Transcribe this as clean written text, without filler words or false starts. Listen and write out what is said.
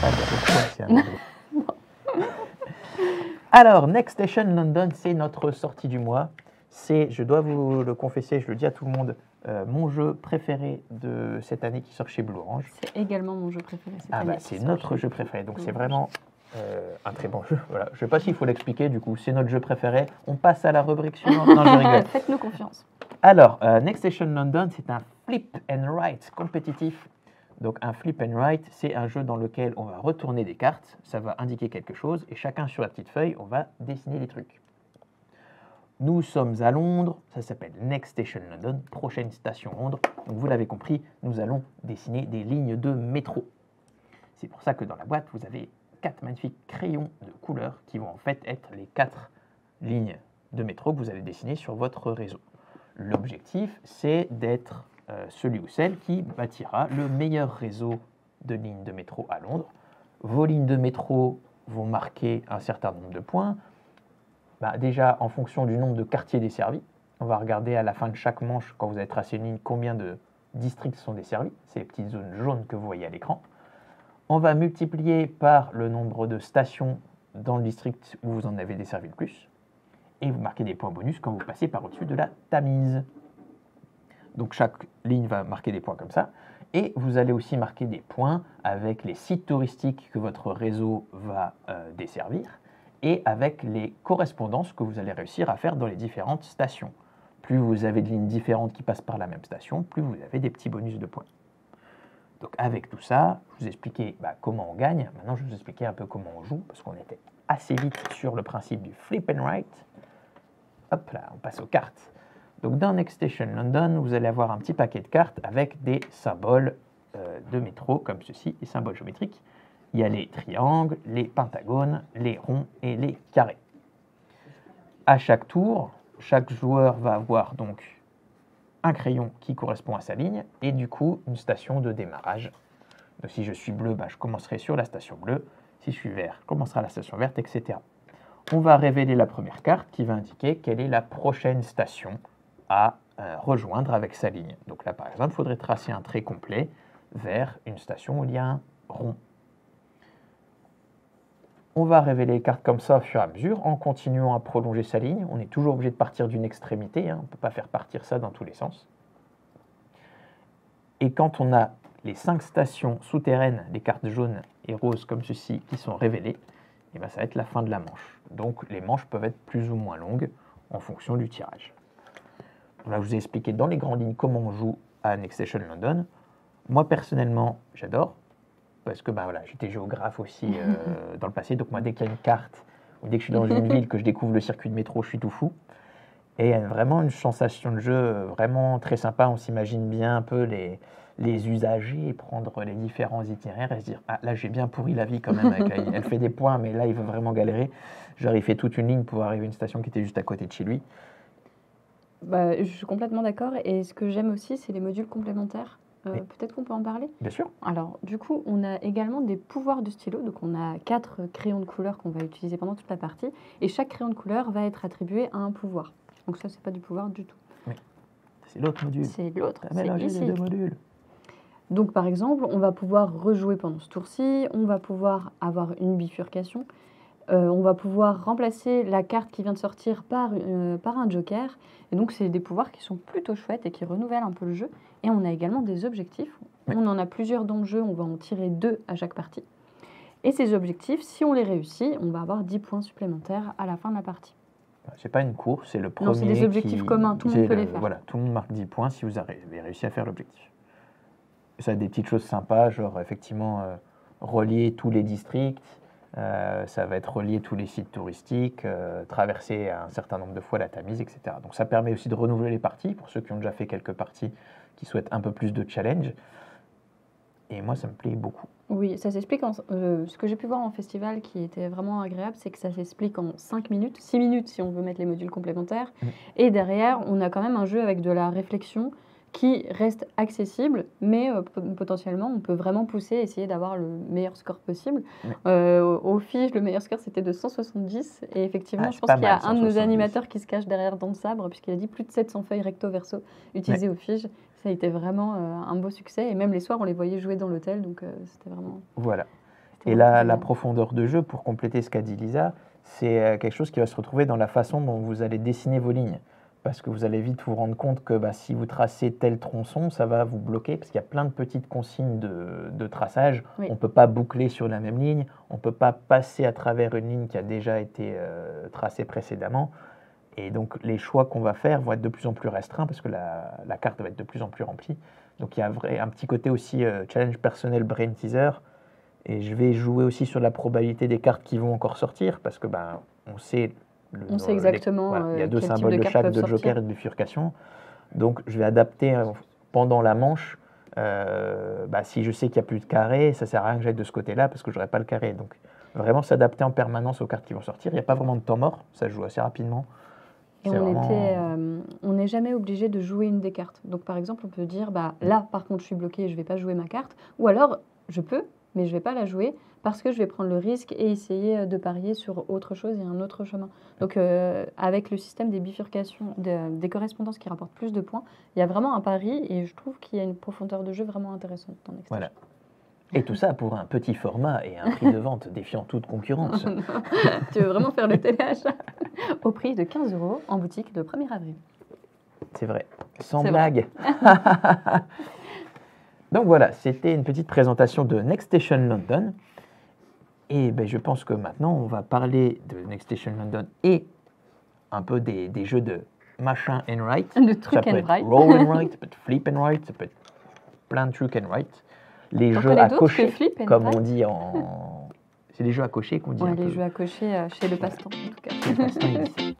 pas dire de quoi, c'est un Alors, Next Station London, c'est notre sortie du mois. C'est, je dois vous le confesser, je le dis à tout le monde, mon jeu préféré de cette année qui sort chez Blue Orange. C'est également mon jeu préféré cette année. C'est notre jeu préféré, donc c'est vraiment un très bon jeu. Voilà. Je ne sais pas s'il faut l'expliquer, du coup, c'est notre jeu préféré. On passe à la rubrique suivante. Non, je rigole. Faites-nous confiance. Alors, Next Station London, c'est un flip and write compétitif. Donc un flip and write, c'est un jeu dans lequel on va retourner des cartes, ça va indiquer quelque chose, et chacun sur la petite feuille, on va dessiner des trucs. Nous sommes à Londres, ça s'appelle Next Station London, prochaine station Londres. Donc vous l'avez compris, nous allons dessiner des lignes de métro. C'est pour ça que dans la boîte, vous avez 4 magnifiques crayons de couleur qui vont en fait être les 4 lignes de métro que vous allez dessiner sur votre réseau. L'objectif, c'est d'être celui ou celle qui bâtira le meilleur réseau de lignes de métro à Londres. Vos lignes de métro vont marquer un certain nombre de points. Déjà, en fonction du nombre de quartiers desservis, on va regarder à la fin de chaque manche, quand vous avez tracé une ligne, combien de districts sont desservis. C'est les petites zones jaunes que vous voyez à l'écran. On va multiplier par le nombre de stations dans le district où vous en avez desservi le plus. Et vous marquez des points bonus quand vous passez par au-dessus de la Tamise. Donc chaque ligne va marquer des points comme ça. Et vous allez aussi marquer des points avec les sites touristiques que votre réseau va desservir et avec les correspondances que vous allez réussir à faire dans les différentes stations. Plus vous avez de lignes différentes qui passent par la même station, plus vous avez des petits bonus de points. Donc avec tout ça, je vous ai expliqué comment on gagne. Maintenant, je vais vous expliquer un peu comment on joue, parce qu'on était assez vite sur le principe du flip and write. Hop là, on passe aux cartes. Donc dans Next Station London, vous allez avoir un petit paquet de cartes avec des symboles de métro, comme ceci, les symboles géométriques. Il y a les triangles, les pentagones, les ronds et les carrés. À chaque tour, chaque joueur va avoir donc un crayon qui correspond à sa ligne et du coup une station de démarrage. Donc si je suis bleu, je commencerai sur la station bleue. Si je suis vert, je commencerai à la station verte, etc. On va révéler la première carte qui va indiquer quelle est la prochaine station à rejoindre avec sa ligne. Donc là, par exemple, il faudrait tracer un trait complet vers une station où il y a un rond. On va révéler les cartes comme ça au fur et à mesure, en continuant à prolonger sa ligne. On est toujours obligé de partir d'une extrémité, on ne peut pas faire partir ça dans tous les sens. Et quand on a les 5 stations souterraines, les cartes jaunes et roses comme ceci, qui sont révélées, et ça va être la fin de la manche. Donc les manches peuvent être plus ou moins longues en fonction du tirage. Là, je vous ai expliqué dans les grandes lignes comment on joue à Next Station London. Moi, personnellement, j'adore, parce que j'étais géographe aussi dans le passé. Donc moi, dès qu'il y a une carte, ou dès que je suis dans une ville, que je découvre le circuit de métro, je suis tout fou. Et il y a vraiment une sensation de jeu vraiment très sympa. On s'imagine bien un peu les usagers prendre les différents itinéraires et se dire « Ah, là, j'ai bien pourri la vie quand même avec la ligne. Elle fait des points, mais là, il veut vraiment galérer. » Genre, il fait toute une ligne pour arriver à une station qui était juste à côté de chez lui. Je suis complètement d'accord. Et ce que j'aime aussi, c'est les modules complémentaires. Peut-être qu'on peut en parler? Bien sûr. Alors, du coup, on a également des pouvoirs de stylo. Donc, on a 4 crayons de couleur qu'on va utiliser pendant toute la partie. Et chaque crayon de couleur va être attribué à un pouvoir. Donc ça, c'est pas du pouvoir du tout. Oui. C'est l'autre module. C'est l'autre. C'est ici. Les deux modules. Donc, par exemple, on va pouvoir rejouer pendant ce tour-ci. On va pouvoir avoir une bifurcation. On va pouvoir remplacer la carte qui vient de sortir par un joker. Et donc, c'est des pouvoirs qui sont plutôt chouettes et qui renouvellent un peu le jeu. Et on a également des objectifs. Oui. On en a plusieurs dans le jeu. On va en tirer 2 à chaque partie. Et ces objectifs, si on les réussit, on va avoir 10 points supplémentaires à la fin de la partie. C'est pas une course, c'est le premier. Non, c'est des objectifs communs. Tout le monde peut les faire. Voilà, tout le monde marque 10 points si vous avez réussi à faire l'objectif. Ça a des petites choses sympas, genre effectivement relier tous les districts. Ça va être relier tous les sites touristiques, traverser un certain nombre de fois la Tamise, etc. Donc ça permet aussi de renouveler les parties, pour ceux qui ont déjà fait quelques parties, qui souhaitent un peu plus de challenge. Et moi, ça me plaît beaucoup. Oui, ça s'explique. Ce que j'ai pu voir en festival qui était vraiment agréable, c'est que ça s'explique en 5 minutes, 6 minutes si on veut mettre les modules complémentaires. Et derrière, on a quand même un jeu avec de la réflexion qui reste accessible, mais potentiellement, on peut vraiment pousser, essayer d'avoir le meilleur score possible. Au Fige, le meilleur score, c'était de 170. Et effectivement, je pense qu'il y a un de nos animateurs qui se cache derrière dans le sabre, puisqu'il a dit plus de 700 feuilles recto-verso utilisées au Fige. Ça a été vraiment un beau succès. Et même les soirs, on les voyait jouer dans l'hôtel, donc c'était vraiment... Voilà. Et la profondeur de jeu, pour compléter ce qu'a dit Lisa, c'est quelque chose qui va se retrouver dans la façon dont vous allez dessiner vos lignes. Parce que vous allez vite vous rendre compte que si vous tracez tel tronçon, ça va vous bloquer, parce qu'il y a plein de petites consignes de traçage. Oui. On ne peut pas boucler sur la même ligne, on ne peut pas passer à travers une ligne qui a déjà été tracée précédemment. Et donc les choix qu'on va faire vont être de plus en plus restreints, parce que la carte va être de plus en plus remplie. Donc il y a un petit côté aussi challenge personnel brain teaser. Et je vais jouer aussi sur la probabilité des cartes qui vont encore sortir, parce que on sait... On sait exactement il y a deux quel type symboles de de cartes chaque, peuvent de sortir. joker et de bifurcation. Donc je vais adapter pendant la manche. Si je sais qu'il n'y a plus de carré, ça ne sert à rien que j'aille de ce côté-là parce que je n'aurai pas le carré. Donc vraiment s'adapter en permanence aux cartes qui vont sortir. Il n'y a pas vraiment de temps mort, ça se joue assez rapidement. Et on n'est jamais obligé de jouer une des cartes. Donc par exemple, on peut dire, là par contre je suis bloqué, je ne vais pas jouer ma carte. Ou alors, je peux, mais je ne vais pas la jouer parce que je vais prendre le risque et essayer de parier sur autre chose et un autre chemin. Donc avec le système des bifurcations, des correspondances qui rapportent plus de points, il y a vraiment un pari et je trouve qu'il y a une profondeur de jeu vraiment intéressante dans Next Voilà. Et tout ça pour un petit format et un prix de vente défiant toute concurrence. Tu veux vraiment faire le téléachat au prix de 15 € en boutique le 1er avril. C'est vrai, sans C'est blague. Donc voilà, c'était une petite présentation de Next Station London. Et je pense que maintenant, on va parler de Next Station London et un peu des jeux de machin and write. De truc and write. Ça peut être roll and write, ça peut être flip and write, ça peut être plein de truc and write. Les T'en jeux connais à d'autres cocher, que flip and comme write on dit en... C'est les jeux à cocher qu'on dit Ouais, un les peu. jeux à cocher chez le passe-temps, en tout cas. Chez le passe-temps, ici.